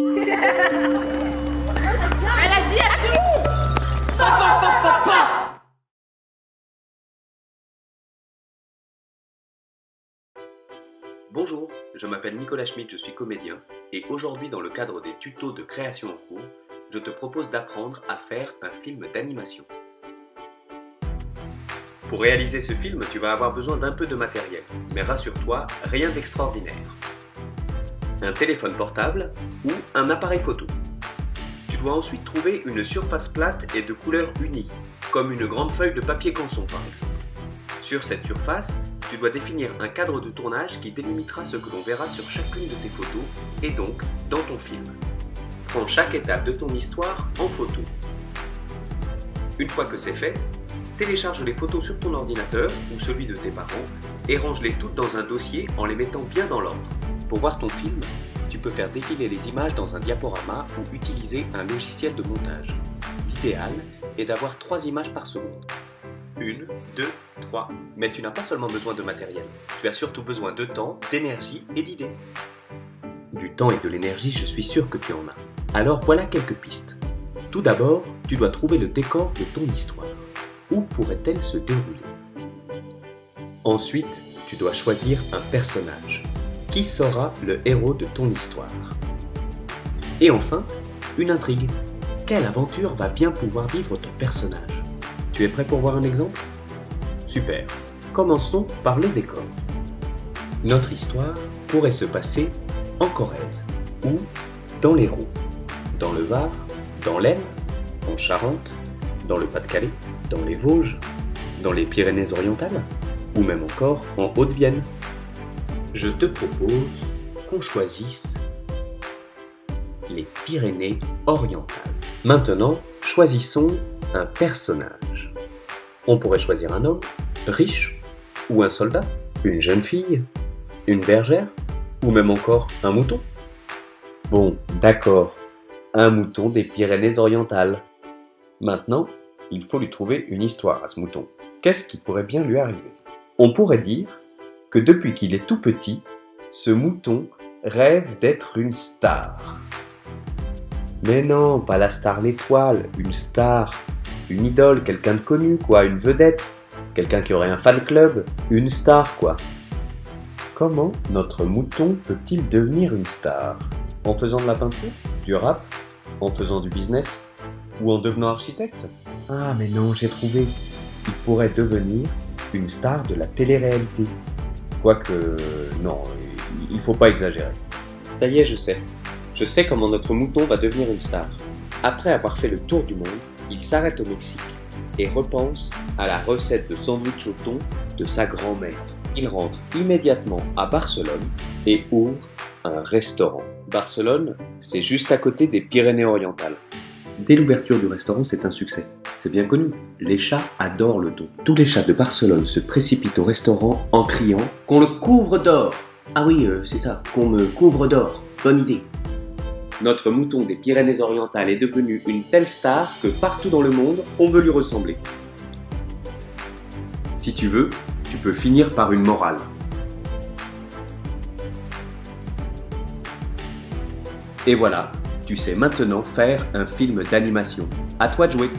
Elle a dit action. Bonjour, je m'appelle Nicolas Schmitt, je suis comédien et aujourd'hui dans le cadre des tutos de création en cours, je te propose d'apprendre à faire un film d'animation. Pour réaliser ce film, tu vas avoir besoin d'un peu de matériel, mais rassure-toi, rien d'extraordinaire. Un téléphone portable ou un appareil photo. Tu dois ensuite trouver une surface plate et de couleur unie, comme une grande feuille de papier canson par exemple. Sur cette surface, tu dois définir un cadre de tournage qui délimitera ce que l'on verra sur chacune de tes photos et donc dans ton film. Prends chaque étape de ton histoire en photo. Une fois que c'est fait, télécharge les photos sur ton ordinateur ou celui de tes parents et range-les toutes dans un dossier en les mettant bien dans l'ordre. Pour voir ton film, tu peux faire défiler les images dans un diaporama ou utiliser un logiciel de montage. L'idéal est d'avoir 3 images par seconde. 1, 2, 3. Mais tu n'as pas seulement besoin de matériel, tu as surtout besoin de temps, d'énergie et d'idées. Du temps et de l'énergie, je suis sûr que tu en as. Alors voilà quelques pistes. Tout d'abord, tu dois trouver le décor de ton histoire. Où pourrait-elle se dérouler? Ensuite, tu dois choisir un personnage. Qui sera le héros de ton histoire? Et enfin, une intrigue. Quelle aventure va bien pouvoir vivre ton personnage? Tu es prêt pour voir un exemple? Super. Commençons par le décor. Notre histoire pourrait se passer en Corrèze ou dans l'Hérault, dans le Var, dans l'Aisne, en Charente, dans le Pas-de-Calais, dans les Vosges, dans les Pyrénées-Orientales ou même encore en Haute-Vienne. Je te propose qu'on choisisse les Pyrénées-Orientales. Maintenant, choisissons un personnage. On pourrait choisir un homme, riche, ou un soldat, une jeune fille, une bergère, ou même encore un mouton. Bon, d'accord, un mouton des Pyrénées-Orientales. Maintenant, il faut lui trouver une histoire à ce mouton. Qu'est-ce qui pourrait bien lui arriver? On pourrait dire que depuis qu'il est tout petit, ce mouton rêve d'être une star. Mais non, pas la star l'étoile, une star, une idole, quelqu'un de connu quoi, une vedette, quelqu'un qui aurait un fan club, une star quoi. Comment notre mouton peut-il devenir une star? En faisant de la peinture, du rap, en faisant du business ou en devenant architecte? Ah mais non, j'ai trouvé. Il pourrait devenir une star de la télé-réalité. Quoique, non, il faut pas exagérer. Ça y est, je sais. Je sais comment notre mouton va devenir une star. Après avoir fait le tour du monde, il s'arrête au Mexique et repense à la recette de sandwich au thon de sa grand-mère. Il rentre immédiatement à Barcelone et ouvre un restaurant. Barcelone, c'est juste à côté des Pyrénées-Orientales. Dès l'ouverture du restaurant, c'est un succès. C'est bien connu, les chats adorent le thon. Tous les chats de Barcelone se précipitent au restaurant en criant « Qu'on le couvre d'or !» Ah oui, c'est ça, qu'on me couvre d'or. Bonne idée. Notre mouton des Pyrénées-Orientales est devenu une telle star que partout dans le monde, on veut lui ressembler. Si tu veux, tu peux finir par une morale. Et voilà, tu sais maintenant faire un film d'animation. À toi de jouer.